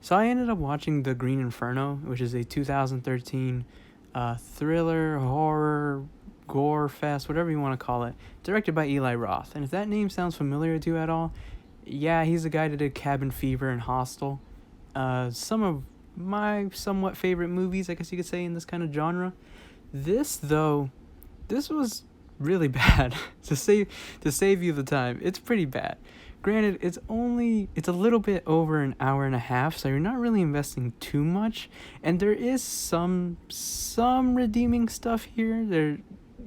So I ended up watching The Green Inferno, which is a 2013 thriller, horror, gore fest, whatever you want to call it, directed by Eli Roth. And if that name sounds familiar to you at all, yeah, he's the guy that did Cabin Fever and Hostel. Some of my somewhat favorite movies, I guess you could say, in this kind of genre. This was really bad. to save you the time, it's pretty bad. Granted, it's a little bit over an hour and a half, so you're not really investing too much, and there is some redeeming stuff here.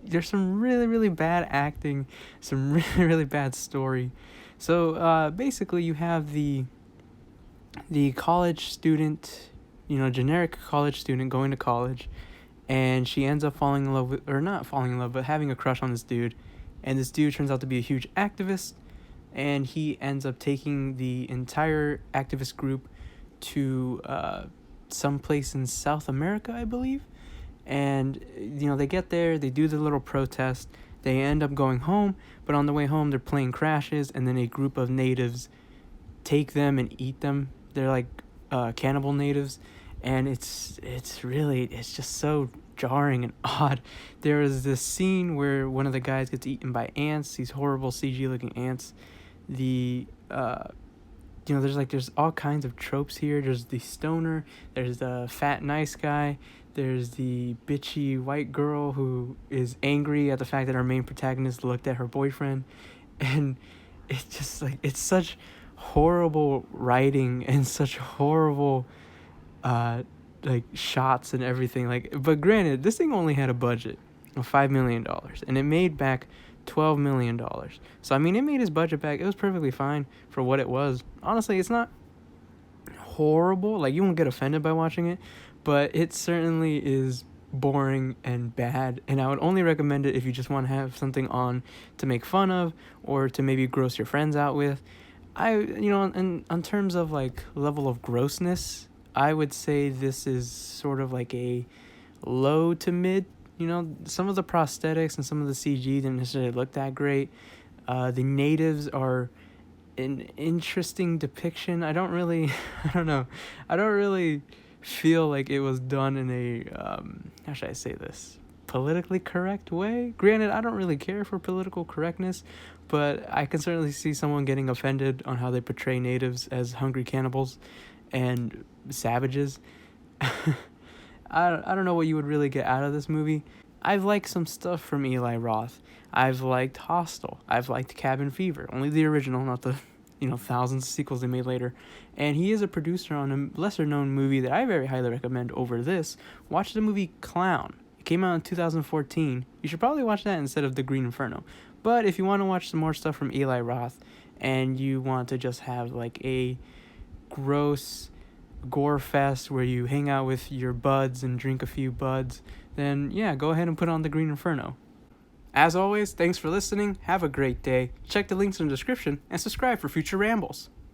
There's some really really bad acting, some really really bad story. So basically, you have the college student, generic college student going to college, and she ends up falling in love with, or not falling in love, but having a crush on this dude, and this dude turns out to be a huge activist, and he ends up taking the entire activist group to some place in South America, I believe. And they get there, they do the little protest, they end up going home, but on the way home their plane crashes, and then a group of natives take them and eat them. They're like cannibal natives, and it's just so jarring and odd. There is this scene where one of the guys gets eaten by ants, these horrible CG looking ants. There's all kinds of tropes here. There's the stoner, there's the fat nice guy, there's the bitchy white girl who is angry at the fact that our main protagonist looked at her boyfriend, and it's just like, it's such horrible writing and such horrible shots and everything. But granted, this thing only had a budget of $5 million, and it made back $12 million. So I mean, it made his budget back. It was perfectly fine for what it was. Honestly, it's not horrible. Like, you won't get offended by watching it, but it certainly is boring and bad, and I would only recommend it if you just want to have something on to make fun of, or to maybe gross your friends out with. In terms of like level of grossness, I would say this is sort of like a low to mid. Some of the prosthetics and some of the CG didn't necessarily look that great. The natives are an interesting depiction. I don't really feel like it was done in a, how should I say this, politically correct way. Granted, I don't really care for political correctness, but I can certainly see someone getting offended on how they portray natives as hungry cannibals and savages. I don't know what you would really get out of this movie. I've liked some stuff from Eli Roth. I've liked Hostel. I've liked Cabin Fever. Only the original, not the thousands of sequels they made later. And he is a producer on a lesser known movie that I very highly recommend over this. Watch the movie Clown. It came out in 2014. You should probably watch that instead of The Green Inferno. But if you want to watch some more stuff from Eli Roth, and you want to just have like a gross gore fest where you hang out with your buds and drink a few buds, then yeah, go ahead and put on The Green Inferno. As always, thanks for listening, have a great day, check the links in the description, and subscribe for future rambles.